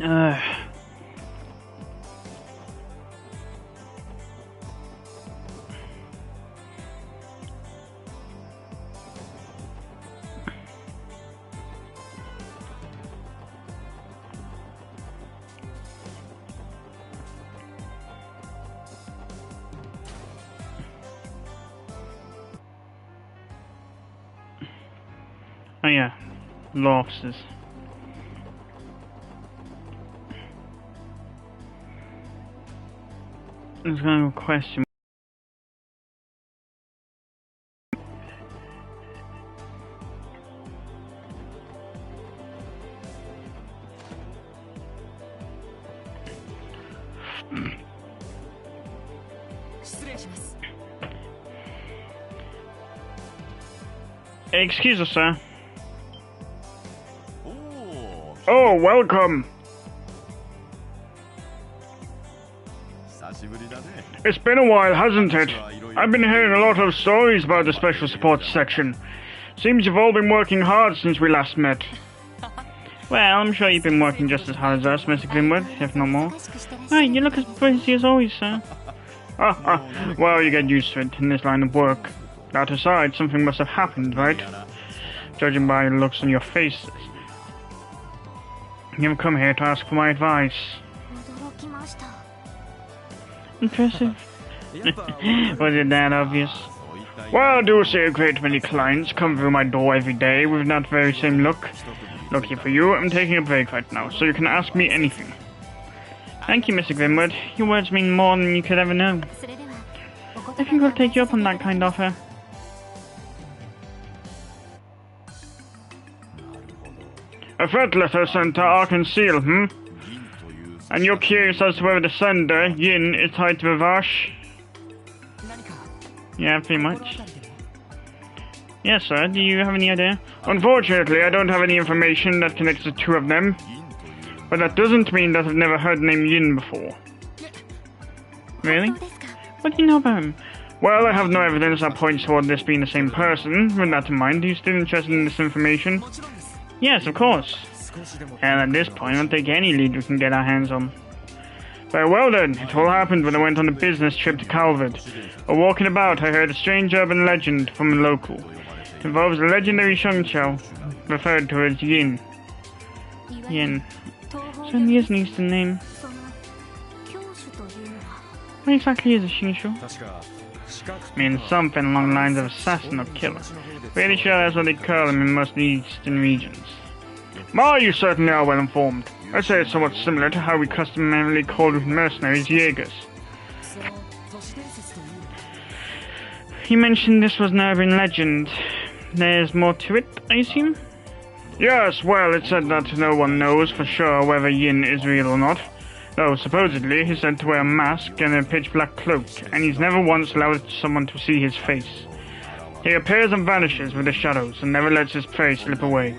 Uh, oh yeah, law officers. There's kind of a question. Excuse us, sir. Oh, welcome. It's been a while, hasn't it? I've been hearing a lot of stories about the Special Support Section. Seems you've all been working hard since we last met. Well, I'm sure you've been working just as hard as us, Mr. Grimwood, if not more. Right, you look as busy as always, sir. Well, you get used to it in this line of work. That aside, something must have happened, right? Judging by the looks on your faces. You've come here to ask for my advice. Impressive. Was it that obvious? Well, I do see a great many clients come through my door every day with that very same look. Lucky for you, I'm taking a break right now, so you can ask me anything. Thank you, Mr. Grimwood. Your words mean more than you could ever know. I think I'll take you up on that kind offer. A threat letter sent to Arkansas, And you're curious as to whether the sender, Yin, is tied to Ravash? Yeah, pretty much. Yes, sir. Do you have any idea? Unfortunately, I don't have any information that connects the two of them. But that doesn't mean that I've never heard the name Yin before. Really? What do you know about him? Well, I have no evidence that points toward this being the same person. With that in mind, are you still interested in this information? Yes, of course. And at this point, I'll take any lead we can get our hands on. Very well then, it all happened when I went on a business trip to Calvert. While walking about, I heard a strange urban legend from a local. It involves a legendary Shengqiao, referred to as Yin. Yin. Certainly is an Eastern name. What exactly is a Shengqiao? Means something along the lines of assassin or killer. Pretty sure that's what they call them in most Eastern regions. Ma, you certainly are well informed. I'd say it's somewhat similar to how we customarily call mercenaries Jaegers. You mentioned this was an urban legend. There's more to it, I assume? Yes, well, it's said that no one knows for sure whether Yin is real or not. Though, supposedly, he's said to wear a mask and a pitch-black cloak, and he's never once allowed someone to see his face. He appears and vanishes with the shadows, and never lets his prey slip away.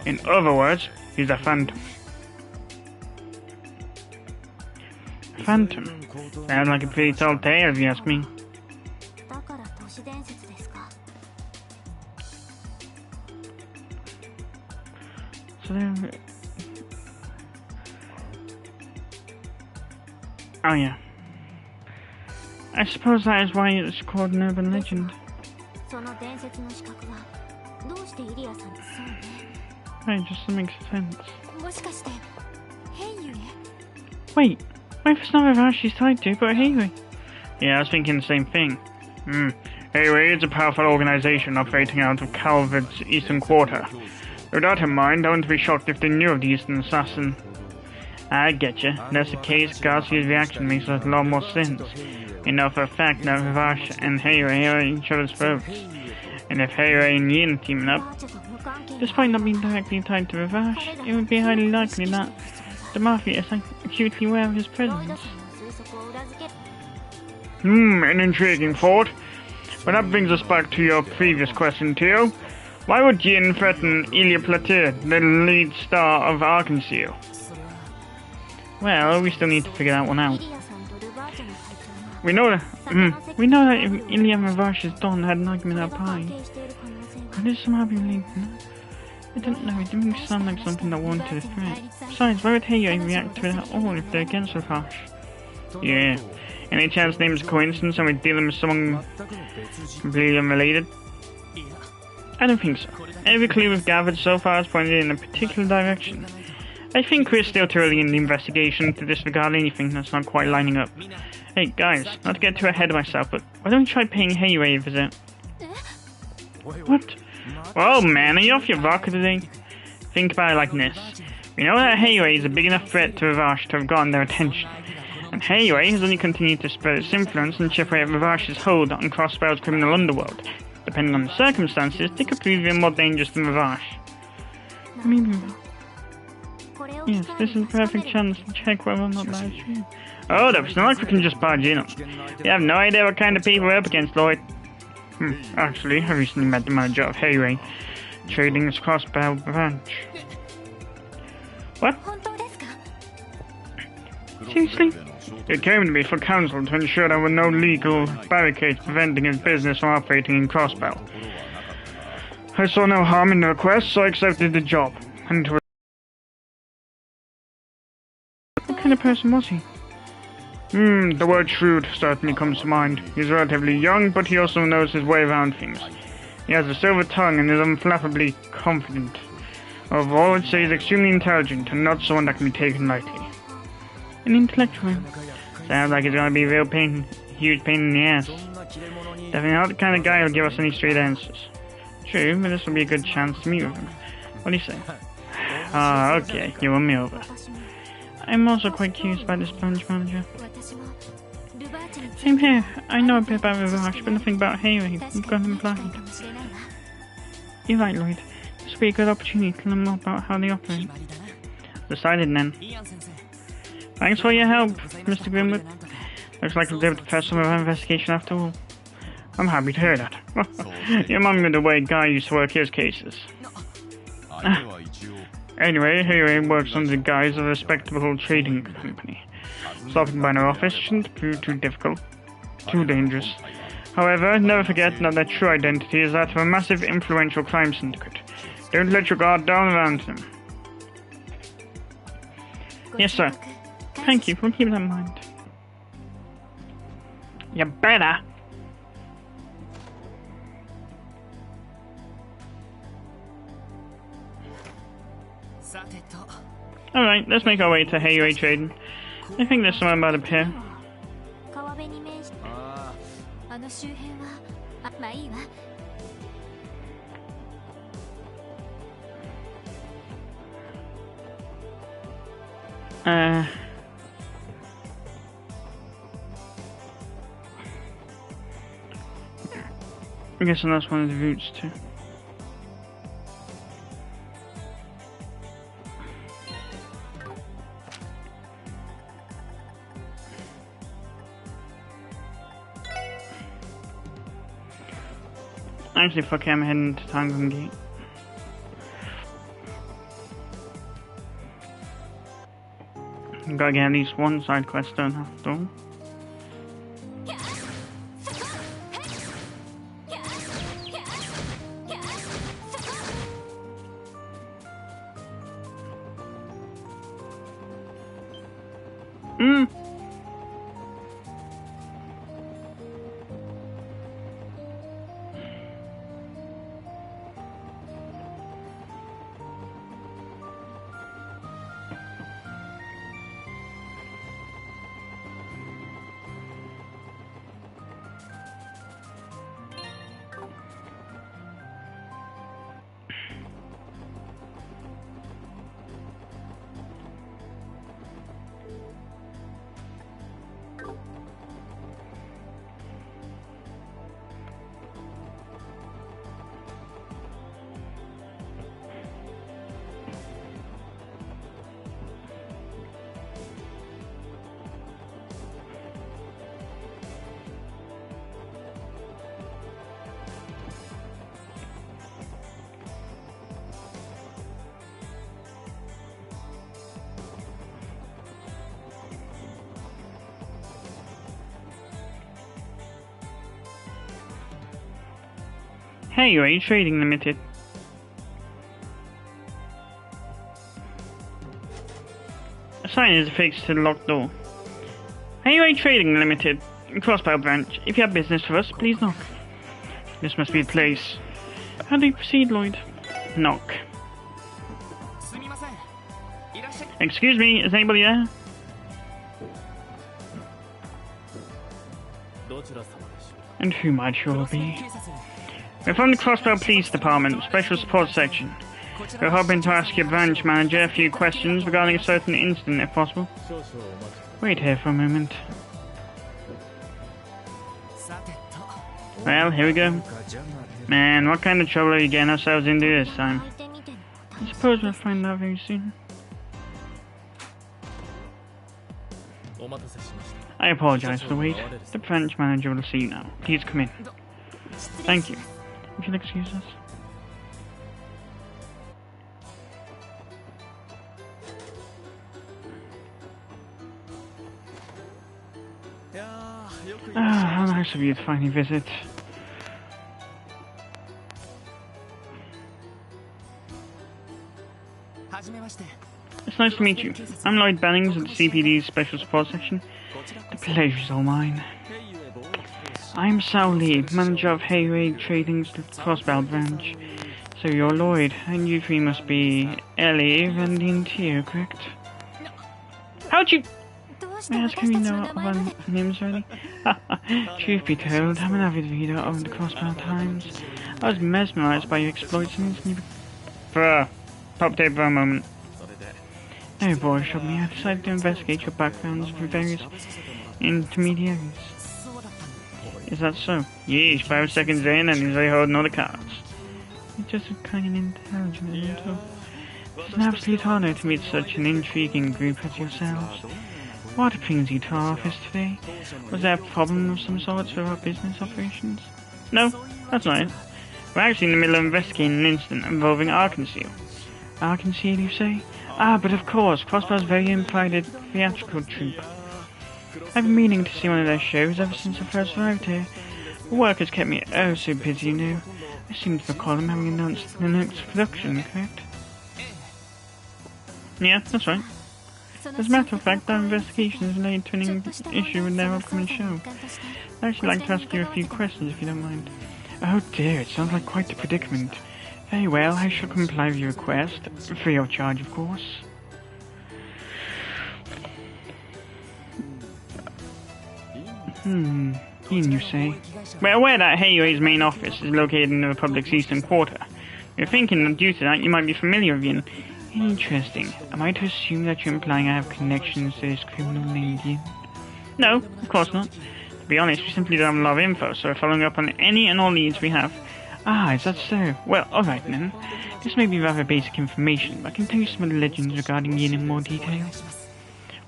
In other words, he's a phantom. Phantom? Sounds like a pretty tall tale, if you ask me. So there... Oh yeah. I suppose that is why it's called an urban legend. Right, just makes sense. Wait, what if it's not Ravash she's tied to, but Heihei? Yeah, I was thinking the same thing. Heihei is a powerful organization operating out of Calvert's eastern quarter. With that in mind, I wouldn't be shocked if they knew of the Eastern Assassin. I getcha. If that's the case, Garcia's reaction makes a lot more sense. We know for a fact that Ravash and Heihei are each other's foes. And if Heihei and Yin teaming up, despite not being directly tied to Ravash, it would be highly likely that the Mafia is acutely aware of his presence. An intriguing thought. But that brings us back to your previous question, Tio. Why would Yin threaten Ilya Platir, the lead star of Arkansas? Well, we still need to figure that one out. We know that if Ilya and Ravash's Don had an argument at Pi, could this somehow be linked? I don't know, it didn't sound like something that wanted a threat. Besides, why would Heiyue react to it at all if they're against Ravash? Yeah. Any chance name's a coincidence and we're dealing with someone completely unrelated? I don't think so. Every clue we've gathered so far has pointed in a particular direction. I think we're still too early in the investigation to disregard anything that's not quite lining up. Hey guys, not to get too ahead of myself, but why don't we try paying Heiyue a visit? What? Whoa man, are you off your rocker today? Think about it like this. We know that Heiyue is a big enough threat to Ravash to have gotten their attention. And Heiyue has only continued to spread its influence and chip away at Ravash's hold on Crossbell's criminal underworld. Depending on the circumstances, they could prove even more dangerous than Ravash. Maybe. Yes, this is a perfect chance to check whether or not that is true. Hold up, it's not like we can just barge in. You have no idea what kind of people we're up against, Lloyd. Actually, I recently met the manager of Heiyue, Trading's Crossbell branch. What? Seriously? It came to me for counsel to ensure there were no legal barricades preventing his business from operating in Crossbell. I saw no harm in the request, so I accepted the job. What kind of person was he? The word shrewd certainly comes to mind. He's relatively young, but he also knows his way around things. He has a silver tongue and is unflappably confident. Overall, I'd say he's extremely intelligent and not someone that can be taken lightly. An intellectual. Sounds like he's gonna be a real huge pain in the ass. Definitely not the kind of guy who'll give us any straight answers. True, but this will be a good chance to meet with him. What do you say? Ah, okay, you won me over. I'm also quite curious about this branch manager. Same here. I know a bit about Ravash, but nothing about Heiyue. You've got him blind. You're right, Lloyd. This will be a good opportunity to learn more about how they operate. Decided then. Thanks for your help, Mr. Grimwood. Looks like we'll be able to press some of our investigation after all. I'm happy to hear that. You remind me of the way Guy used to work his cases. Anyway, Heiyue works under the guise of a respectable trading company. Stopping by their office shouldn't prove too difficult, too dangerous. However, never forget that their true identity is that of a massive influential crime syndicate. Don't let your guard down around them. Yes, sir. Thank you, we'll keep that in mind. You better! Alright, let's make our way to Heiyue Trading. I think there's someone about up here. I guess that's one of the routes too. Actually, fuck it, I'm heading to Tangon Gate. Gotta get at least one side quest done after all. Heiyue Trading Limited. A sign is affixed to the locked door. Highway Trading Limited, Crossbow Branch. If you have business for us, please knock. This must be the place. How do you proceed, Lloyd? Knock. Excuse me, is anybody there? And who might you be? We're from the Crossbow Police Department, Special Support Section. We're hoping to ask your branch manager a few questions regarding a certain incident, if possible. Wait here for a moment. Well, here we go. Man, what kind of trouble are you getting ourselves into this time? I suppose we'll find out very soon. I apologize for the wait. The branch manager will see you now. Please come in. Thank you. If you'll excuse us. Ah, how nice of you to finally visit. It's nice to meet you. I'm Lloyd Bennings of the CPD's Special Support Section. The pleasure's all mine. I'm Sal Lee, manager of Highway Trading's Crossbow Branch. So you're Lloyd, and you three must be Ellie and the Interior, correct? How'd you... May I ask how you know of our names already? Truth be told, I'm an avid reader of the Crossbow Times. I was mesmerized by your exploits and instantly... Bruh. Pop tape for a moment. No bother shot me. I decided to investigate your backgrounds through various intermediaries. Is that so? Yeesh, 5 seconds in and he's already holding all the cards. You're just a kind of intelligent little. It's an absolute honor to meet such an intriguing group as yourselves. What brings you to our office today? Was there a problem of some sort with our business operations? No, that's not it. We're actually in the middle of investigating an incident involving Arkansas. Arkansas, you say? Ah, but of course, Crossbow's very own private theatrical troupe. I've been meaning to see one of their shows ever since I first arrived here. The work has kept me oh so busy, you know. I seem to recall them having announced the next production, correct? Yeah, that's right. As a matter of fact, our investigation is related to an issue with their upcoming show. I'd actually like to ask you a few questions if you don't mind. Oh dear, it sounds like quite the predicament. Very well, I shall comply with your request. Free of charge, of course. Yin, you say? We're aware that Highway's main office is located in the Republic's eastern quarter. We're thinking that due to that you might be familiar with Yin. Interesting. Am I to assume that you're implying I have connections to this criminal named Yin? No, of course not. To be honest, we simply don't have a lot of info, so we're following up on any and all leads we have. Ah, is that so? Well, alright then. This may be rather basic information, but I can tell you some of the legends regarding Yin in more detail.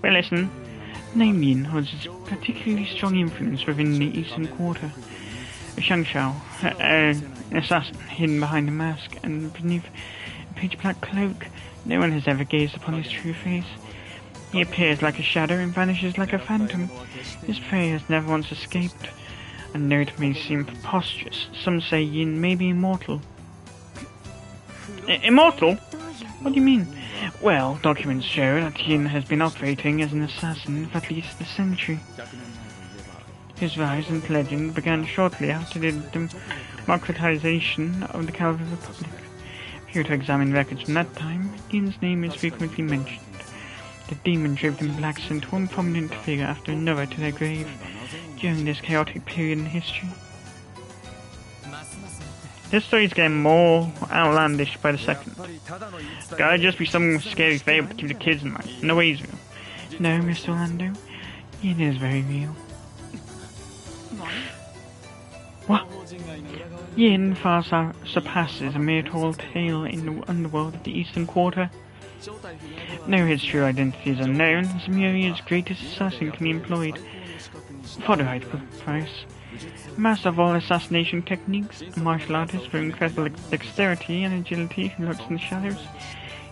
Well, listen. The name Yin holds a particularly strong influence within the Eastern Quarter. A Shangshao, an assassin hidden behind a mask and beneath a pitch-black cloak. No one has ever gazed upon his true face. He appears like a shadow and vanishes like a phantom. His prey has never once escaped. A note may seem preposterous. Some say Yin may be immortal. Immortal? What do you mean? Well, documents show that Yin has been operating as an assassin for at least a century. His rise into legend began shortly after the democratization of the Calvary Republic. If you were to examine records from that time, Yin's name is frequently mentioned. The demon-driven blacks sent one prominent figure after another to their grave during this chaotic period in history. This story's getting more outlandish by the second. Gotta just be some scary fable to keep the kids in mind. No way he's real. No, Mr. Orlando. Yin is very real. What? Yin far surpasses a mere tall tale in the underworld of the Eastern Quarter. No, his true identity is unknown, as Muriel's greatest assassin can be employed for the right price. A master of all assassination techniques, a martial artist with incredible dexterity and agility who lurks in the shadows.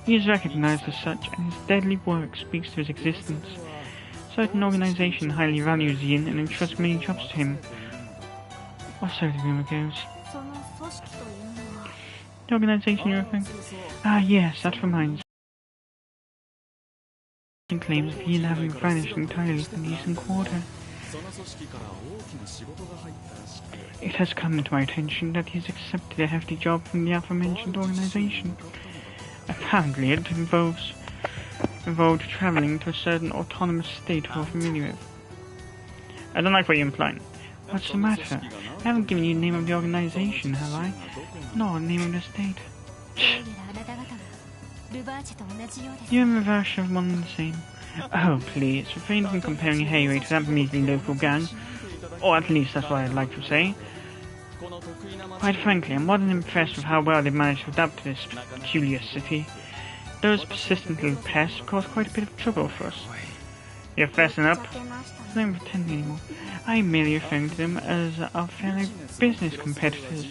He is recognized as such, and his deadly work speaks to his existence. Certain organization highly values Yin and entrusts many jobs to him. Or so the rumor goes. The organization you're referring to? Ah yes, that reminds me. and claims of he'll having vanished entirely from the Eastern Quarter. It has come to my attention that he's accepted a hefty job from the aforementioned organization. Apparently it involved traveling to a certain autonomous state we're familiar with. I don't like what you're implying. What's the matter? I haven't given you the name of the organization, have I? Nor the name of the state. You and Ravash are one and the same. Oh, please, refrain from comparing Hayway to that measly local gang. Or at least that's what I'd like to say. Quite frankly, I'm more than impressed with how well they've managed to adapt to this peculiar city. Those persistent little pests cause quite a bit of trouble for us. You're fessing up? There's no pretending anymore. I'm merely referring to them as our fellow business competitors.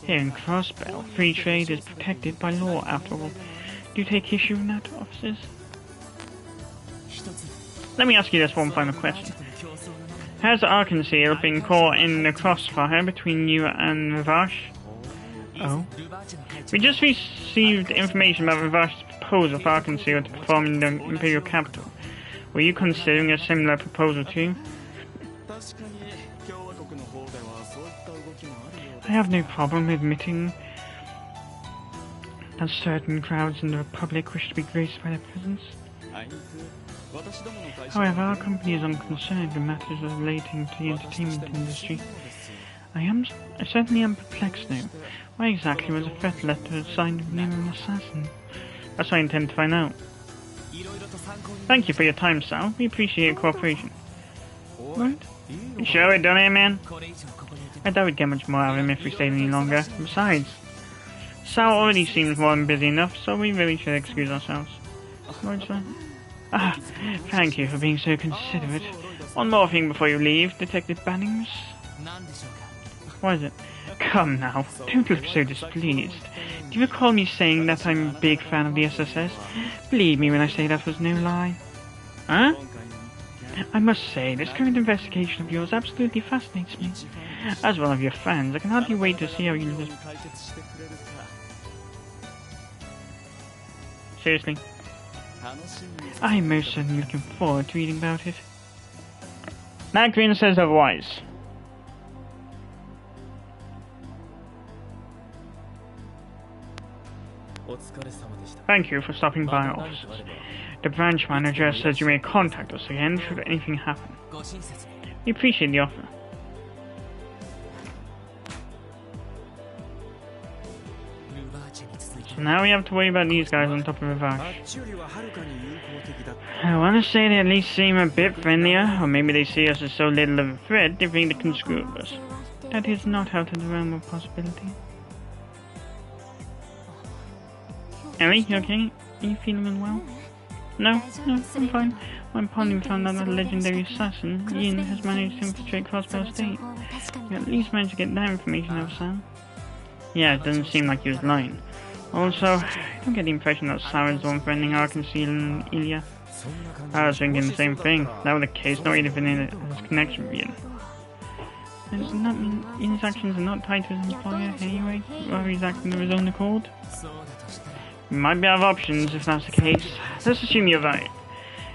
Here in Crossbell, free trade is protected by law, after all. Do you take issue with that, officers? Let me ask you this one final question. Has Arkansas been caught in the crossfire between you and Ravash? Oh? We just received information about Ravash's proposal for Arkansas to perform in the Imperial capital. Were you considering a similar proposal too? I have no problem admitting that certain crowds in the Republic wish to be graced by their presence. However, our company is unconcerned with matters relating to the entertainment industry. I certainly am perplexed though. Why exactly was a threat letter signed with the name of an assassin? That's what I intend to find out. Thank you for your time, Sal. We appreciate your cooperation. What? You sure we're done here, man? I doubt we'd get much more out of him if we stayed any longer. Besides, Sal already seems more than busy enough, so we really should excuse ourselves. What's that? Ah, thank you for being so considerate. One more thing before you leave, Detective Bannings. What is it? Come now, don't look so displeased. Do you recall me saying that I'm a big fan of the SSS? Believe me when I say that was no lie. Huh? I must say, this current investigation of yours absolutely fascinates me. As one of your fans, I can hardly wait to see how you live. Seriously? I'm most certainly looking forward to reading about it. Matt Green says otherwise. Thank you for stopping by, officers. The branch manager says you may contact us again should anything happen. We appreciate the offer. So now we have to worry about these guys on top of Ravash. I want to say they at least seem a bit friendlier, or maybe they see us as so little of a threat they think they can screw with us. That is not out of the realm of possibility. Ellie, you okay? Are you feeling unwell? No, I'm fine. When Ponding found out that the legendary assassin, Yin, has managed to infiltrate Crossbell State. We at least managed to get that information out of Sam. Yeah, it doesn't seem like he was lying. Also, I don't get the impression that Sarah is the one threatening Arkansas and Ilya. I was thinking the same thing. If that were the case, not even in his connection with Yin. Does that mean Yin's actions are not tied to his employer anyway? Rather he's acting of his own accord? We might be out of options if that's the case. Let's assume you're right.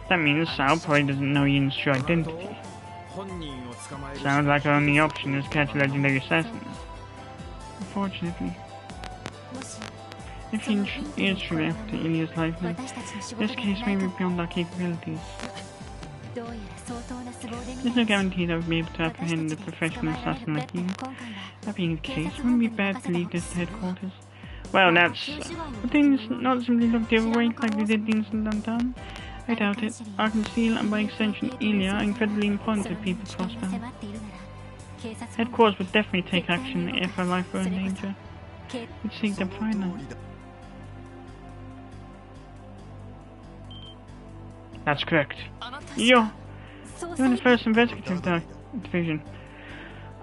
That means Sal probably doesn't know Yin's true identity. Sounds like our only option is catch a legendary assassin. Unfortunately. If Yin is truly after Ilya's life, then this case may be beyond our capabilities. There's no guarantee that we'll be able to apprehend a professional assassin like you. That being the case, wouldn't it be bad to leave this to headquarters? Well, that's... Would things not simply look the other way, like they did things in downtown? I doubt it. Arkansas, and by extension Ilya, are incredibly important to people Crossbell. Headquarters would definitely take action if our life were in danger. We'd seek them find them. That's correct. You're in the first investigative division.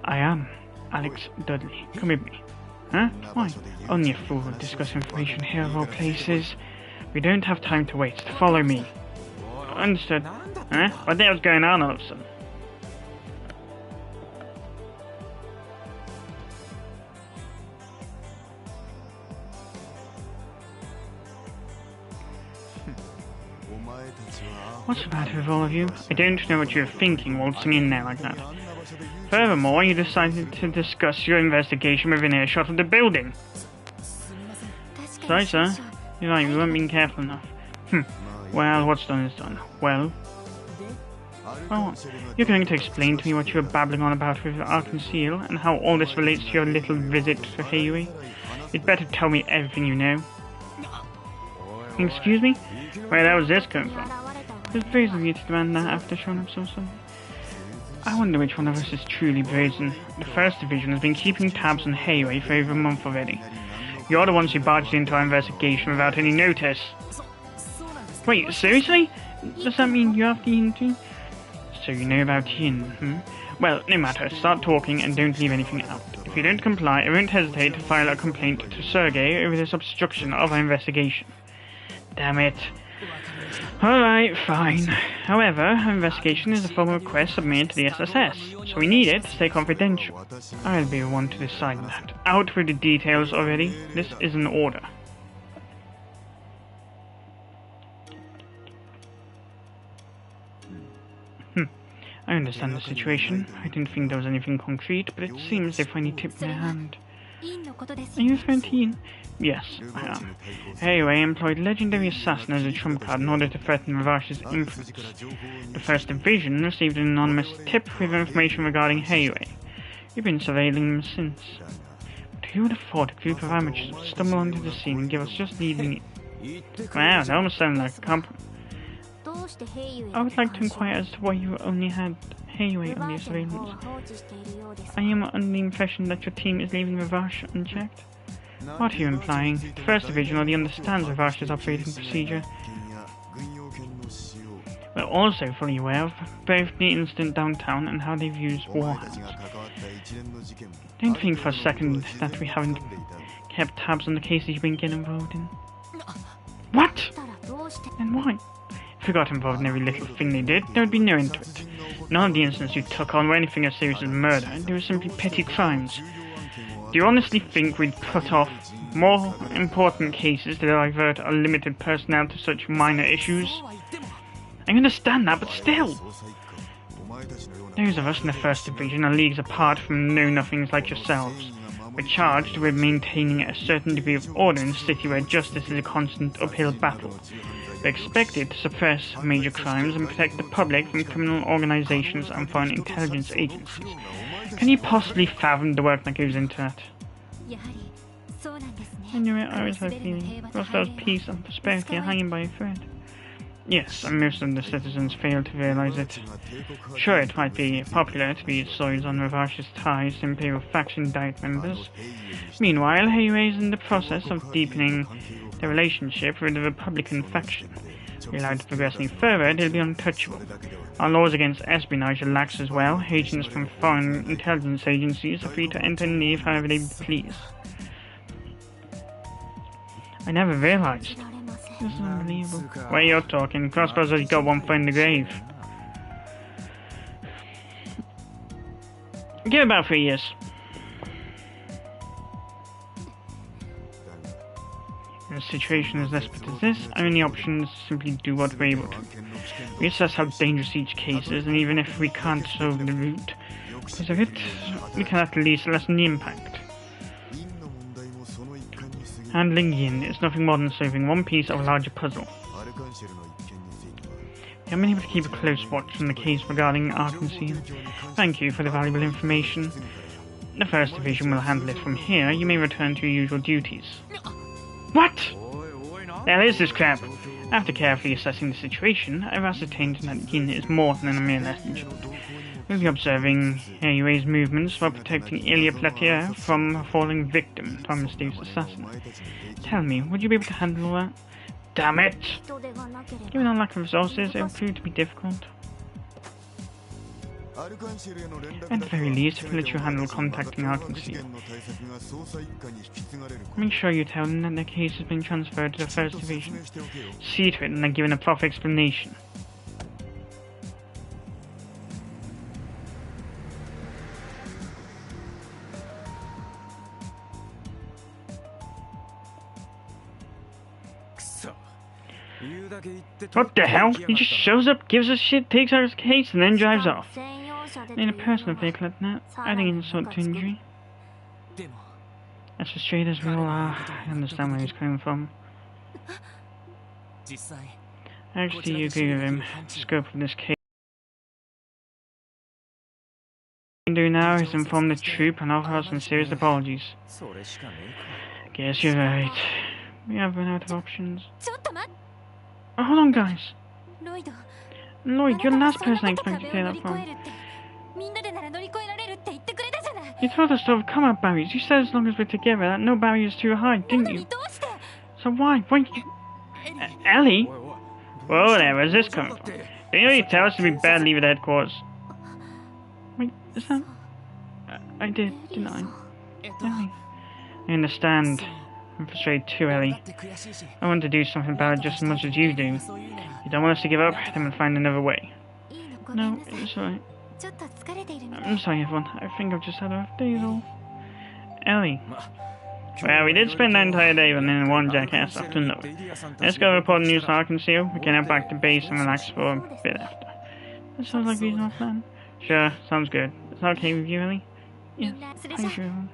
I am. Alex Dudley. Come with me. Huh? Why? Only a fool would discuss information here of all places. We don't have time to waste. Follow me. Understood. Huh? What the hell's going on all of a sudden? What's the matter with all of you? I don't know what you're thinking waltzing in there like that. Furthermore, you decided to discuss your investigation within earshot of the building. Sorry, sir. You're right, we weren't being careful enough. Well, what's done is done. Well, you're going to explain to me what you were babbling on about with Arc-en-Ciel and how all this relates to your little visit to Heiyue? You'd better tell me everything you know. Excuse me? Where was this coming from? It was brazen of you to demand that after showing up so suddenly. I wonder which one of us is truly brazen. The First Division has been keeping tabs on Heiyue for over a month already. You're the ones who barged into our investigation without any notice. Wait, seriously? Does that mean you're after Yin too? So you know about Yin, Well, no matter. Start talking and don't leave anything out. If you don't comply, I won't hesitate to file a complaint to Sergei over this obstruction of our investigation. Damn it. Alright, fine. However, our investigation is a formal request submitted to the SSS, so we need it to stay confidential. I'll be the one to decide that. Out with the details already. This is an order. I understand the situation. I didn't think there was anything concrete, but it seems they've finally tipped their hand. Are you referring to Yin? Yes, I am. Heiyue employed legendary assassin as a trump card in order to threaten Ravash's influence. The First Division received an anonymous tip with information regarding Heiyue. We've been surveilling them since. But who would have thought a group of amateurs would stumble onto the scene and give us just leading it? Wow, that almost sounded like a compliment. I would like to inquire as to why you only had Heiyue on your surveillance. I am under the impression that your team is leaving Ravash unchecked. What are you implying? The First Division already understands Ravash's operating procedure. We're also fully aware of both the incident downtown and how they've used warhounds. Don't think for a second that we haven't kept tabs on the cases you've been getting involved in. What? And why? If we got involved in every little thing they did, there would be no end to it. None of the incidents you took on were anything as serious as murder. They were simply petty crimes. Do you honestly think we'd cut off more important cases to divert our limited personnel to such minor issues? I understand that, but still! Those of us in the First Division are leagues apart from know-nothings like yourselves. We're charged with maintaining a certain degree of order in a city where justice is a constant uphill battle. We're expected to suppress major crimes and protect the public from criminal organizations and foreign intelligence agencies. Can you possibly fathom the work that goes into that? I knew it, I always had a feeling. Whilst there was peace and prosperity hanging by a thread. Yes, and most of the citizens fail to realize it. Sure, it might be popular to be soiled on Ravash's ties to Imperial faction diet members. Meanwhile, Heiyue is in the process of deepening their relationship with the Republican faction. If we're allowed to progress any further, they'll be untouchable. Our laws against espionage are lax as well. Agents from foreign intelligence agencies are free to enter and leave however they please. I never realized. This is unbelievable. Where you're talking, Crossbows has got one foot in the grave. Give it about 3 years. In a situation as desperate as this, our only option is to simply do what we're able to. We assess how dangerous each case is, and even if we can't solve the root because of it, we can at least lessen the impact. Handling Yin is nothing more than solving one piece of a larger puzzle. We have been able to keep a close watch on the case regarding Arc-en-Ciel. Thank you for the valuable information. The First Division will handle it from here. You may return to your usual duties. What? The hell is this crap? After carefully assessing the situation, I've ascertained that Yin is more than a mere messenger. We'll be observing Heiyue's movements while protecting Ilya Platier from a falling victim to our mysterious assassin. Tell me, would you be able to handle all that? Damn it! Given our lack of resources, it will prove to be difficult. At the very least, if we'll let you handle contacting Arc-en-Ciel. Make sure you tell them that their case has been transferred to the First Division. See to it and then given a proper explanation. What the hell? He just shows up, gives us shit, takes our case, and then drives off. In a personal vehicle at that, adding insult to injury. As frustrated as we all are, I understand where he's coming from. Actually, you agree with him. The scope of this case. What we can do now is inform the troop and offer some serious apologies. Guess you're right. We have run out of options. Oh, hold on, guys. Lloyd, you're the last person I expected to hear that from. You told us to overcome our barriers. You said as long as we're together that no barrier is too high, didn't you? So why? Why you... Ellie? Whoa there, where's this coming from? Didn't you already tell us to be bad, leave at headquarters? Wait, is that... I did, didn't I? Ellie. I understand. I'm frustrated too, Ellie. I want to do something about it just as much as you do. You don't want us to give up, then we'll find another way. No, it's alright. I'm sorry, everyone. I think I've just had a rough day, is all. Ellie. Well, we did spend the entire day running one jackass after another. Let's go report the news to Arkansas. We can head back to base and relax for a bit after. That sounds like a reasonable plan. Sure, sounds good. Is that okay with you, Ellie? Yes, thank you, everyone.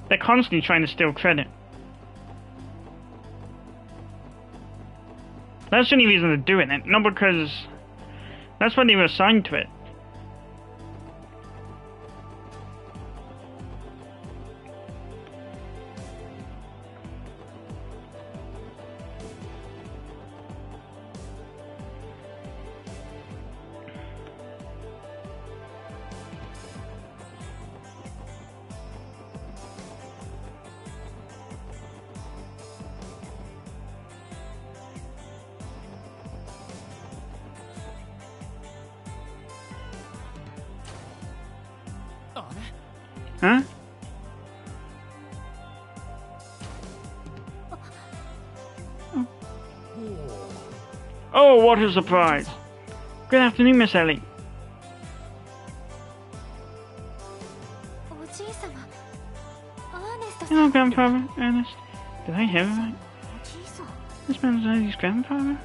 They're constantly trying to steal credit. That's the only reason they're doing it, not because that's why they were assigned to it. Huh? Oh, what a surprise! Good afternoon, Miss Ellie. Hello, Grandfather, Ernest. Did I hear it right? This man's Ellie's grandfather?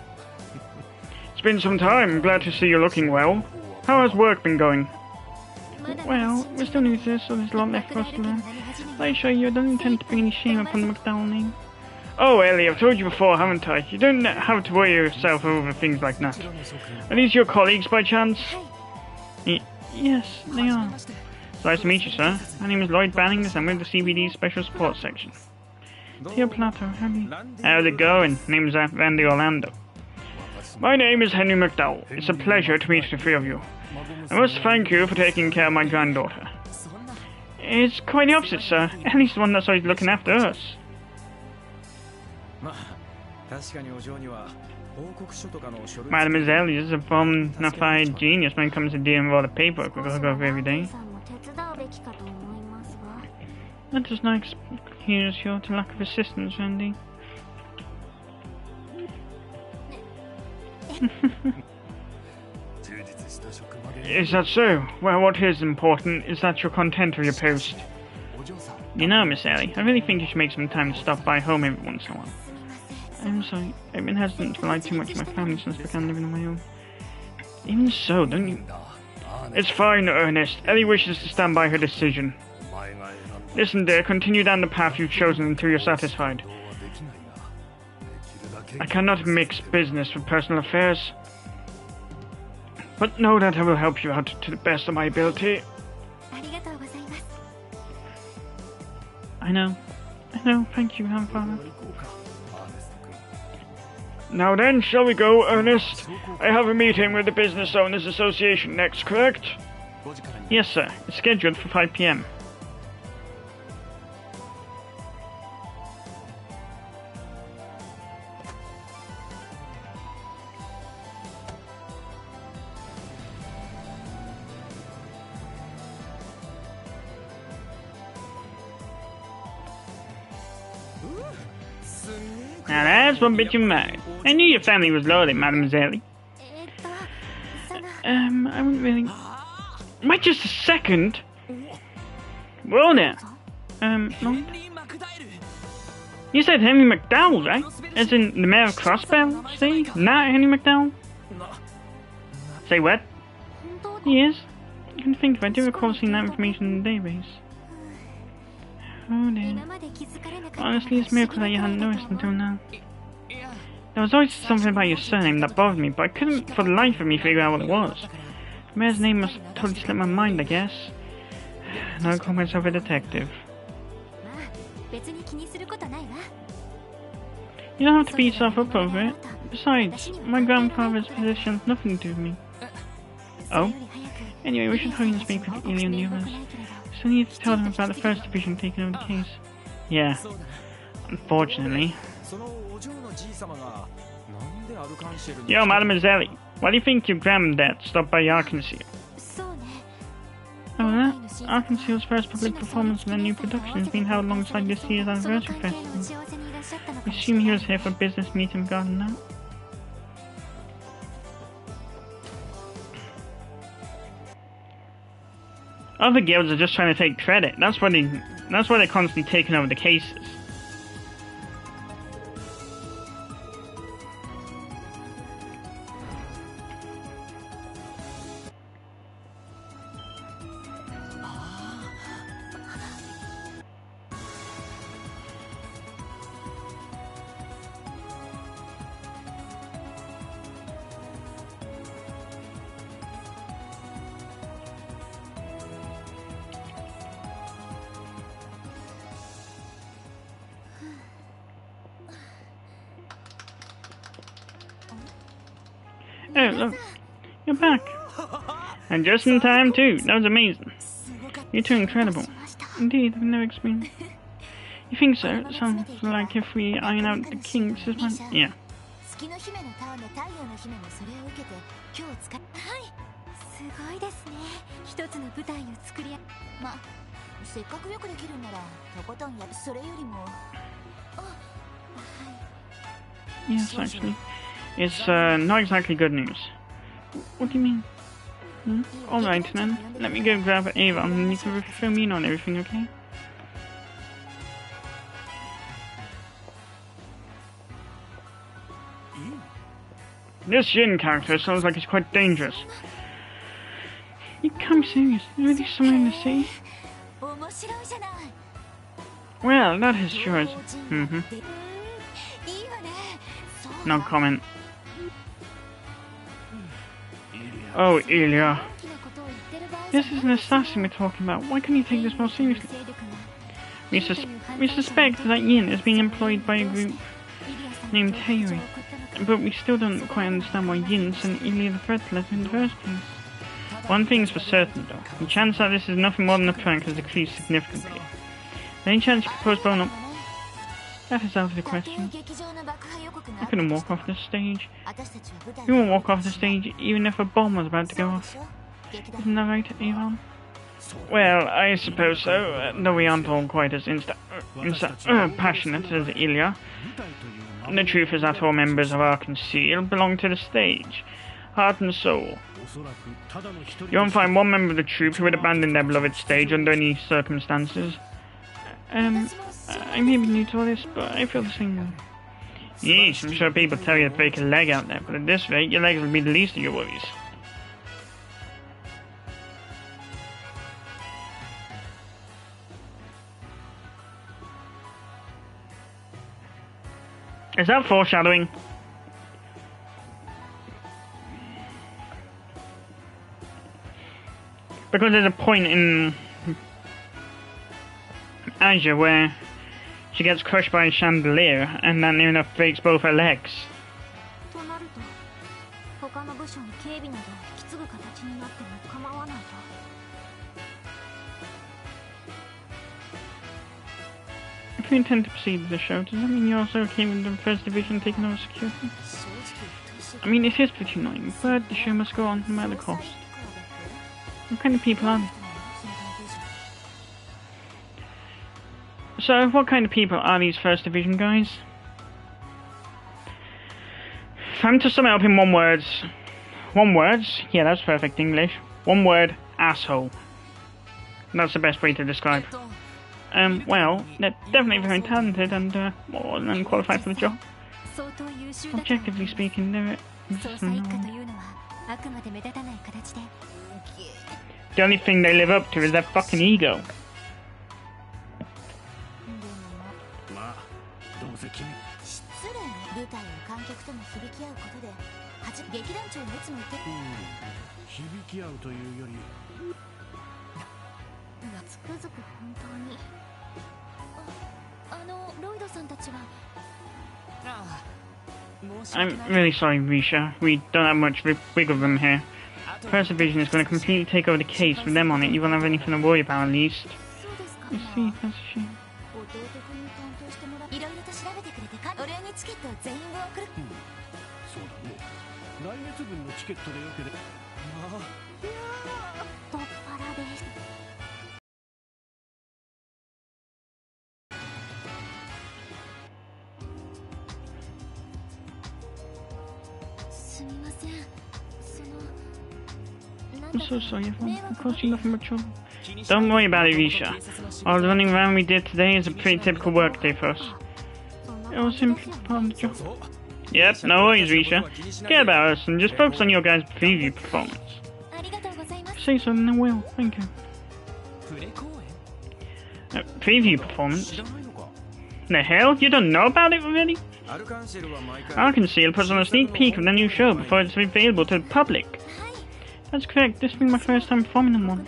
It's been some time. I'm glad to see you're looking well. How has work been going? Well, we're still new to this, so there's a lot left for us to learn. I assure you, I don't intend to bring any shame upon the McDowell name. Oh, Ellie, I've told you before, haven't I? You don't have to worry yourself over things like that. Are these your colleagues, by chance? Yes, they are. It's nice to meet you, sir. My name is Lloyd Bannings. I'm with the CBD Special Support Section. Dear Plato, how's it going? Name's Randy Orlando. My name is Henry McDowell. It's a pleasure to meet the three of you. I must thank you for taking care of my granddaughter. It's quite the opposite, sir. Ellie's the one that's always looking after us. Mademoiselle is a bona fide genius when it comes to dealing with all the paperwork we gotta go over every day. That does not excuse your lack of assistance, Randy. Is that so? Well, what is important is that you're content with your post. You know, Miss Ellie, I really think you should make some time to stop by home every once in a while. I'm sorry, I've been hesitant to rely too much on my family since I began living on my own. Even so, don't you... It's fine, Ernest. Ellie wishes to stand by her decision. Listen, dear, continue down the path you've chosen until you're satisfied. I cannot mix business with personal affairs. But know that I will help you out to the best of my ability. I know, thank you, Grandfather. Now then, shall we go, Ernest? I have a meeting with the Business Owners Association next, correct? Yes, sir. It's scheduled for 5 p.m. Now that's what bit you mind. I knew your family was loaded, Mademoiselle. I wouldn't really... Wait just a second! Well now. Lloyd? You said Henry McDowell, right? As in the mayor of Crossbell City? Not Henry McDowell? Say what? He is. You can think of it. I do recall seeing that information in the database. Oh dear. Honestly, it's a miracle that you hadn't noticed until now. There was always something about your surname that bothered me, but I couldn't for the life of me figure out what it was. The mayor's name must have totally slipped my mind, I guess. Now I call myself a detective. You don't have to beat yourself up over it. Besides, my grandfather's position has nothing to do with me. Oh? Anyway, we should hurry and speak with Ilya and the others. So I need to tell them about the First Division taking over the case. Yeah. Unfortunately. Yo, Madame Azeli, why do you think your granddad stopped by Arkansas? Oh, that? Arkansas's first public performance of a new production has been held alongside this year's anniversary festival. I assume he was here for a business meeting regarding that. Other guilds are just trying to take credit. That's why they're constantly taking over the cases. Oh, look. You're back. And just in time, too. That was amazing. You're too incredible. Indeed, I've never experienced... You think so? It sounds like if we iron out the kinks as well. Yeah. Yes, actually. It's not exactly good news. What do you mean? Hmm? Alright then, let me go grab Avon and you can fill me in on everything, okay? This Yin character sounds like he's quite dangerous. You can't be serious. Is really someone in the sea? Well, that is sure is. No comment. Oh, Ilya. This is an assassin we're talking about. Why can't you take this more seriously? We suspect that Yin is being employed by a group named Tairi. But we still don't quite understand why Yin sent Ilya the threat letter in the first place. One thing's for certain though. The chance that this is nothing more than a prank has decreased significantly. Any chance you could postpone up? That is out of the question. I couldn't walk off the stage. You won't walk off the stage even if a bomb was about to go off. Isn't that right, Avon? Well, I suppose so, though we aren't all quite as passionate as Ilya. The truth is that all members of Arkansas belong to the stage, heart and soul. You won't find one member of the troupe who would abandon their beloved stage under any circumstances. I may be new to all this, but I feel the same way. Yes, I'm sure people tell you to break a leg out there, but at this rate, your legs will be the least of your worries. Is that foreshadowing? Because there's a point in Azure where she gets crushed by a chandelier and that near enough breaks both her legs. If you intend to proceed with the show, does that mean you're also okay with the First Division taking over security? I mean, it is pretty annoying, but the show must go on no matter the cost. What kind of people are they? So, what kind of people are these First Division guys? If I'm to sum it up in one word, yeah, that's perfect English. One word, asshole. That's the best way to describe. Well, they're definitely very talented and more than qualified for the job. Objectively speaking, they're just no. The only thing they live up to is their fucking ego. I'm really sorry, Risha. We don't have much wiggle room here. First Division is going to completely take over the case. With them on it, you won't have anything to worry about, at least. I see, that's a shame. I'm so sorry, everyone. It caused you nothing but trouble. Don't worry about it, Risha. All the running around we did today is a pretty typical work day for us. It was simply part of the job. Yep, no worries, Risha. Forget about us and just focus on your guys' preview performance. Say so, then I will. Thank you. Preview performance? The hell? You don't know about it already? Arkansil puts on a sneak peek of the new show before it's available to the public. That's correct, this will be my first time performing in one.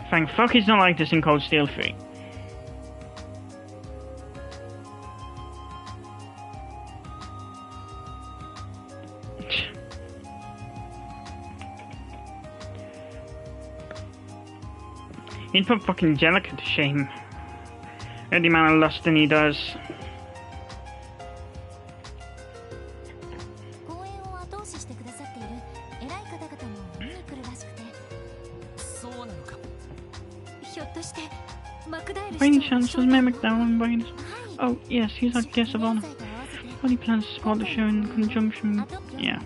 Thank fuck it's not like this in Cold Steel 3. He'd put fucking Jellica to shame. The amount of lusting he does. By any chance, was Mayor McDowell invited? Oh, yes, he's our guest of honor. What he plans to support the show in conjunction with... Yeah.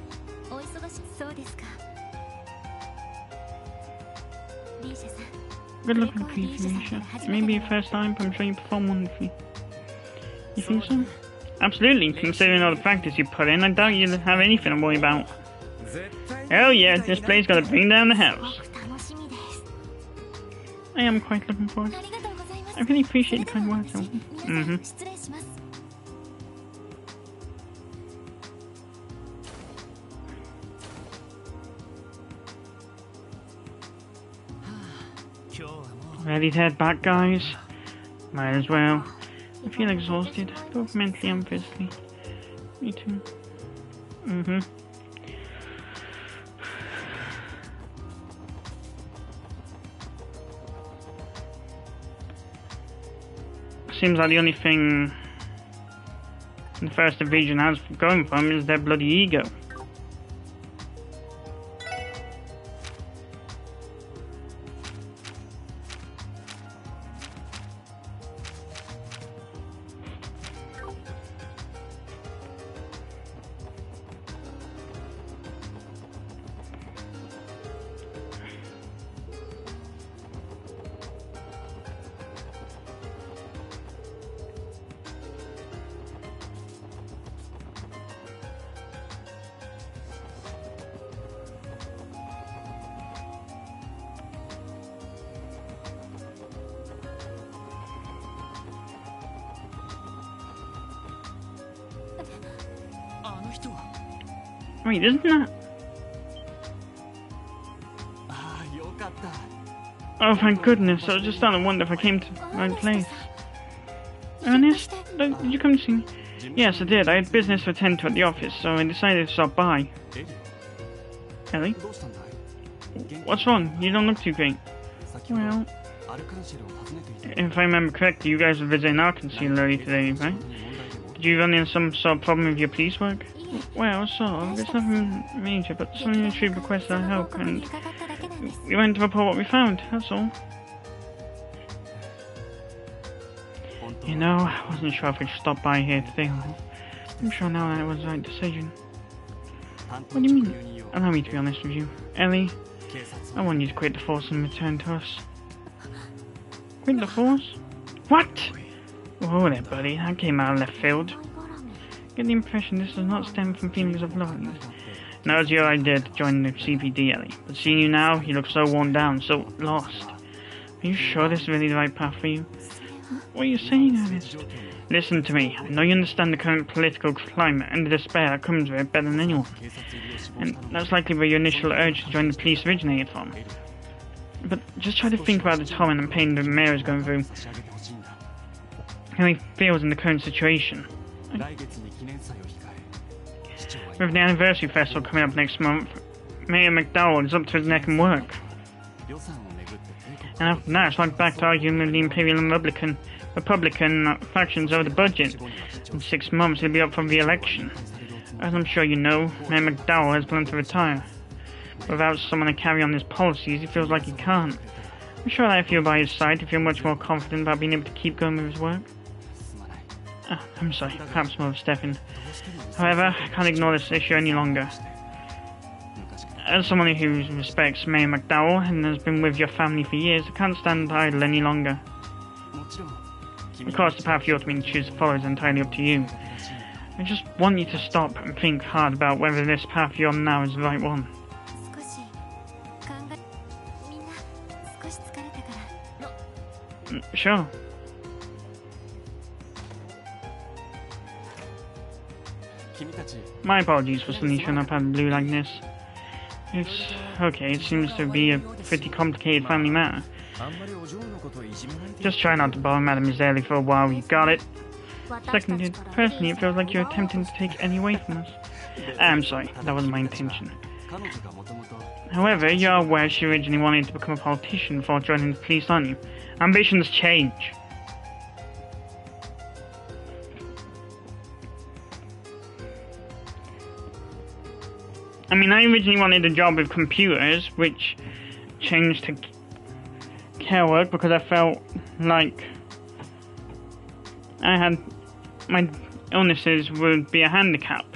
Good luck with the preview, Risha. It may be your first time, but I'm sure you perform wonderfully. You think so? Absolutely, considering all the practice you put in, I doubt you'll have anything to worry about. Hell yeah, this play's gotta bring down the house. I am quite looking forward. I really appreciate the kind words, though. Ready to head back, guys? Might as well. I feel exhausted, both mentally and physically. Me too. Seems like the only thing the First Division has going for them is their bloody ego. Wait, isn't that? Oh, thank goodness. I was just starting to wonder if I came to the right place. Ernest, did you come to see me? Yes, I did. I had business to attend to at the office, so I decided to stop by. Ellie? What's wrong? You don't look too great. Well, if I remember correctly, you guys were visiting Arkansil earlier today, right? Did you run into some sort of problem with your police work? Well, sort of. It's nothing major, but someone in the tree requested our help, and we went to report what we found, that's all. You know, I wasn't sure if I should stop by here today or not. I'm sure now that it was the right decision. What do you mean? Allow me to be honest with you. Ellie, I want you to quit the force and return to us. Quit the force? What? Whoa there, buddy. That came out of left field. Get the impression this does not stem from feelings of love. Now it's your idea to join the CPD, Ellie. But seeing you now, you look so worn down, so lost. Are you sure this is really the right path for you? What are you saying, Ernest? Listen to me. I know you understand the current political climate and the despair that comes with it better than anyone. And that's likely where your initial urge to join the police originated from. But just try to think about the torment and pain the mayor is going through. How he feels in the current situation. With the anniversary festival coming up next month, Mayor McDowell is up to his neck in work. And after that, it's like back to arguing with the Imperial and Republican factions over the budget. In 6 months, he'll be up for re-election. As I'm sure you know, Mayor McDowell has planned to retire. Without someone to carry on his policies, he feels like he can't. I'm sure that if you're by his side, he'll feel much more confident about being able to keep going with his work. I'm sorry, perhaps more of Stefan. However, I can't ignore this issue any longer. As someone who respects Mayor McDowell and has been with your family for years, I can't stand idle any longer. Of course, the path you're to choose to follow is entirely up to you. I just want you to stop and think hard about whether this path you're on now is the right one. Sure. My apologies for suddenly showing up out of the blue like this. It's okay, it seems to be a pretty complicated family matter. Just try not to bother Madame Izeli for a while, you got it? Seconded, personally it feels like you're attempting to take any away from us. I'm sorry, that wasn't my intention. However, you're aware she originally wanted to become a politician before joining the police, aren't you? Ambitions change. I mean, I originally wanted a job with computers, which changed to care work because I felt like my illnesses would be a handicap.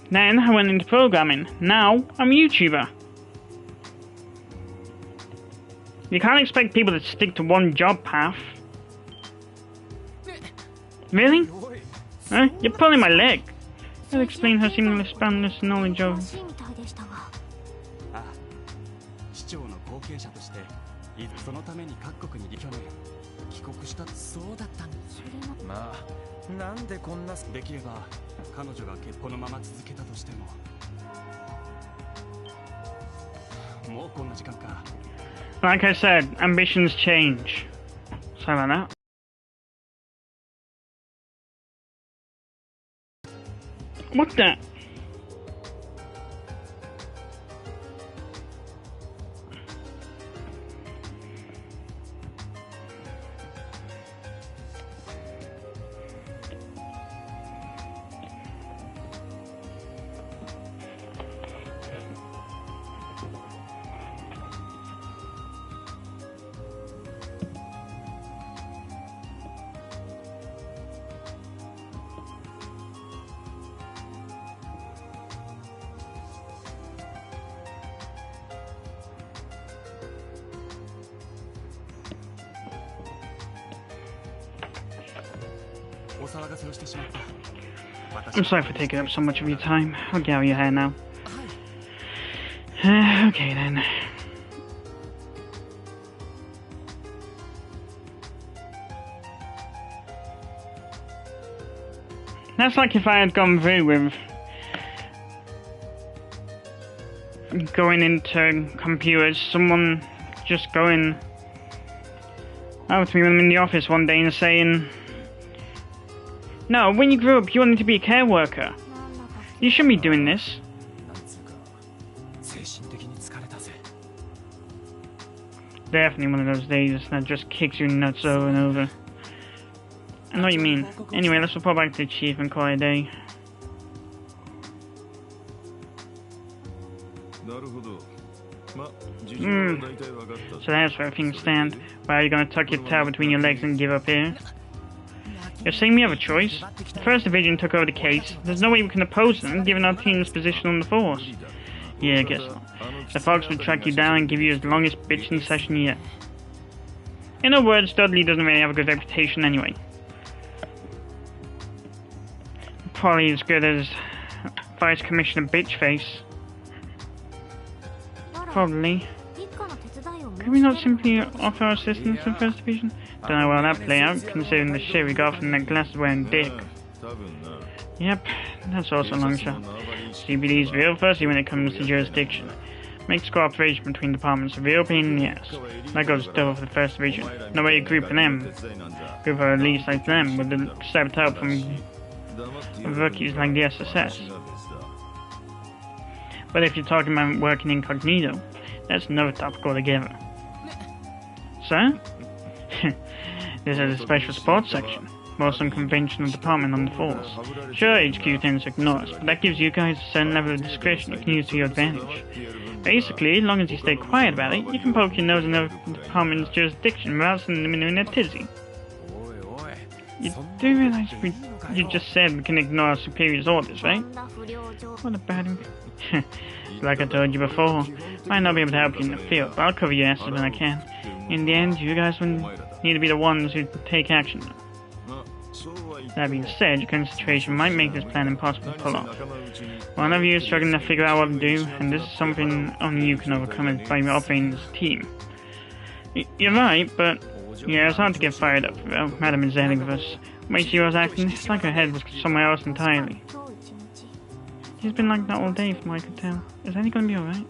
Then I went into programming. Now I'm a YouTuber. You can't expect people to stick to one job path. Really? Huh? You're pulling my leg. That explains her seemingly boundless knowledge of... Like I said, ambitions change. Sorry about that. What the? I'm sorry for taking up so much of your time. I'll get out of your hair now. Okay then. That's like if I had gone through with going into computers, someone just going out to me when I'm in the office one day and saying, "No, when you grew up you wanted to be a care worker. You shouldn't be doing this." Definitely one of those days that just kicks you nuts over and over. I know what you mean. Anyway, let's report back to the chief and call it a day. So that's where things stand. Why are you gonna tuck your tail between your legs and give up here? You're saying we have a choice? The First Division took over the case. There's no way we can oppose them, given our team's position on the force. Yeah, I guess not. The Fox will track you down and give you his longest bitching session yet. In other words, Dudley doesn't really have a good reputation anyway. Probably as good as Vice Commissioner Bitchface. Probably. Could we not simply offer our assistance to the First Division? Don't know how that play out, considering the shit we got from that glasses-wearing dick. Yep, that's also a long shot. CBD is real fussy when it comes to jurisdiction. Makes cooperation between departments a real pain in the ass. That goes double for the First Division. No way a group of them, group of elites like them, would accept help from rookies like the SSS. But if you're talking about working incognito, that's another topic altogether. Sir? This is a special sports section. Most unconventional department on the force. Sure, HQ tends to ignore us, but that gives you guys a certain level of discretion you can use to your advantage. Basically, as long as you stay quiet about it, you can poke your nose in the department's jurisdiction without sending them into a tizzy. You do realize you just said we can ignore our superior's orders, right? What about him? Like I told you before, might not be able to help you in the field, but I'll cover your asses when I can. In the end, you guys will need to be the ones who take action. That being said, your current situation might make this plan impossible to pull off. One of you is struggling to figure out what to do, and this is something only you can overcome by operating as a team. You're right, but yeah, it's hard to get fired up without Madam is there with us. The way she was acting, it's like her head was somewhere else entirely. She's been like that all day from what I could tell. Is Annie gonna be alright?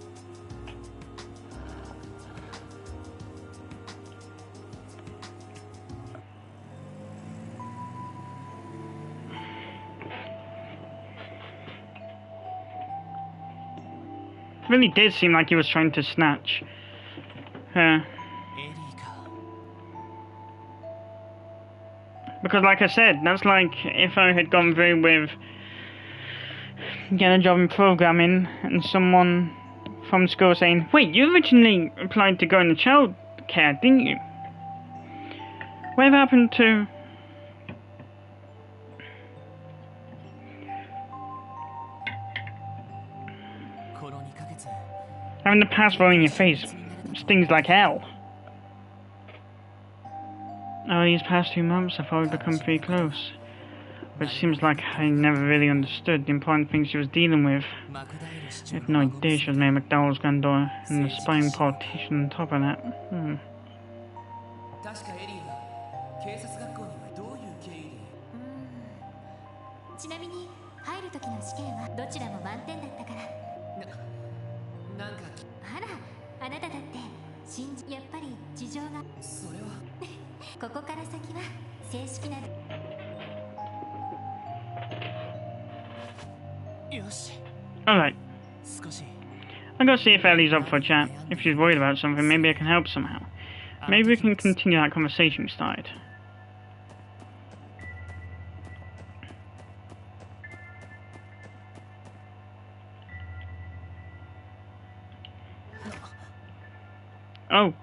It really did seem like he was trying to snatch her. Because like I said, that's like if I had gone through with getting a job in programming and someone from school saying, wait, you originally applied to go into child care, didn't you? Whatever happened to... having the past roll in your face stings like hell. Oh, these past 2 months I've probably become pretty close. But it seems like I never really understood the important things she was dealing with. I had no idea she was Mary McDowell's granddaughter, and the spying politician on top of that. Alright. I'll go see if Ellie's up for a chat. If she's worried about something, maybe I can help somehow. Maybe we can continue that conversation we started. Oh.